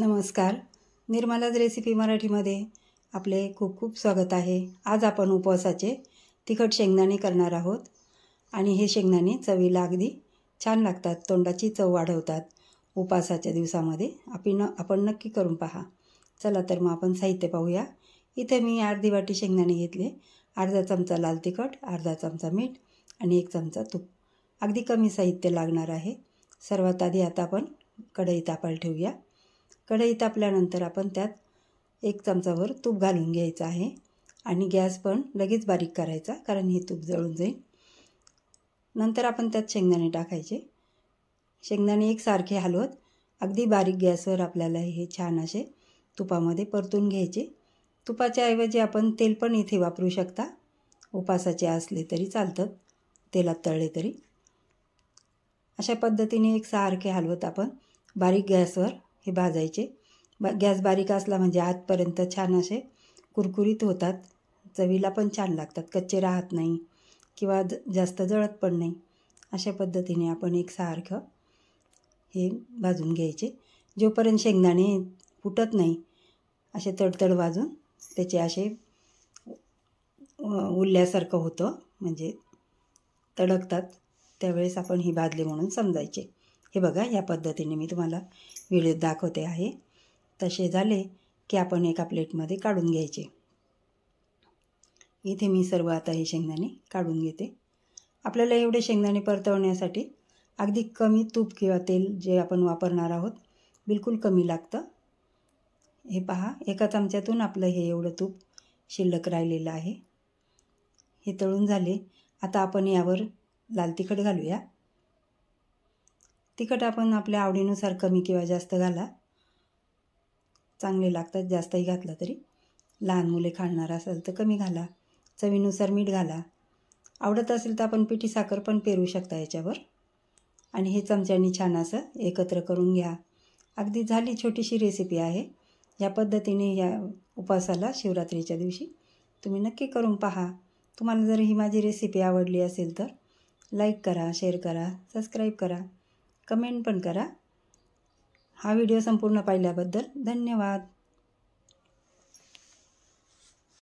नमस्कार, निर्मलाज रेसिपी मराठीमध्ये आपले खूप खूप स्वागत आहे। आज आपण उपवासाचे तिखट शेंगदाणे करणार आहोत आणि हे शेंगदाणे चवीला अगदी छान लागतात, तोंडाची चव वाढवतात। उपवासाच्या दिवसामध्ये आपण नक्की करून पहा। चला तर मग आपण साहित्य पाहूया। इथे मी अर्धी वाटी शेंगदाणे घेतले, अर्धा चमचा लाल तिखट, अर्धा चमचा मीठ आणि 1 चमचा तूप। अगदी कमी साहित्य लागणार आहे। सर्वात आधी आता आपण कढई तापायला ठेवूया। कढई तापल्यानंतर आपण त्यात 1 चमचाभर तूप घालून घ्यायचं आहे आणि गॅस पण लगेच बारीक करायचा, कारण हे तूप जळून जाईल। नंतर आपण त्यात शेंगदाणे टाकायचे। शेंगदाणे एकसारखे हलवत अगदी बारीक गॅसवर आपल्याला हे छान असे तुपामध्ये परतून घ्यायचे। तुपाच्या ऐवजी आपण तेल पण इथे वापरू शकता, उपवासाचे असले तरी चालतात, तेलात तळले तरी। अशा पद्धतीने एकसारखे हलवत आपण बारीक गॅसवर हे भाजायचे। गॅस बारीक असला म्हणजे आतपर्यंत छान असे कुरकुरीत होतात, चवीला पण छान लागतात, कच्चे राहत नाही किंवा जास्त जळत पण नाही। अशा पद्धतीने आपण एकसारखं हे भाजून घ्यायचे जोपर्यंत शेंगदाणे फुटत नाही, असे तडतड वाजून त्याचे असे उरल्यासारखं होतं, म्हणजे तडकतात, त्यावेळेस आपण ही भाजले म्हणून समजायचे। हे बघा, या पद्धतीने मी तुम्हाला व्हिडिओ दाखवते आहे। तसे झाले की आपण एका प्लेटमध्ये काढून घ्यायचे। इथे मी सर्व आता हे शेंगदाणे काढून घेते। आपल्याला एवढे शेंगदाणे परतवण्यासाठी अगदी कमी तूप किंवा तेल जे आपण वापरणार आहोत बिलकुल कमी लागतं। हे पहा, एका चमच्यातून आपलं हे एवढं तूप शिल्लक राहिलेलं आहे। हे तळून झाले। आता आपण यावर लाल तिखट घालूया। तिखट आपण आपल्या आवडीनुसार कमी किंवा जास्त घाला, चांगले लागतात जास्तही घातलं तरी। लहान मुले खाणार असेल तर कमी घाला, चवीनुसार मीठ घाला। आवडत असेल तर आपण पिठी साखर पण पेरू शकता याच्यावर। आणि हे चमच्याने छान असं एकत्र करून घ्या। अगदी झाली छोटीशी रेसिपी आहे। या पद्धतीने या उपवासाला शिवरात्रीच्या दिवशी तुम्ही नक्की करून पहा। तुम्हाला जर ही माझी रेसिपी आवडली असेल तर लाईक करा, शेअर करा, सबस्क्राईब करा, कमेंट पण करा। हा व्हिडिओ संपूर्ण पाहिल्याबद्दल धन्यवाद।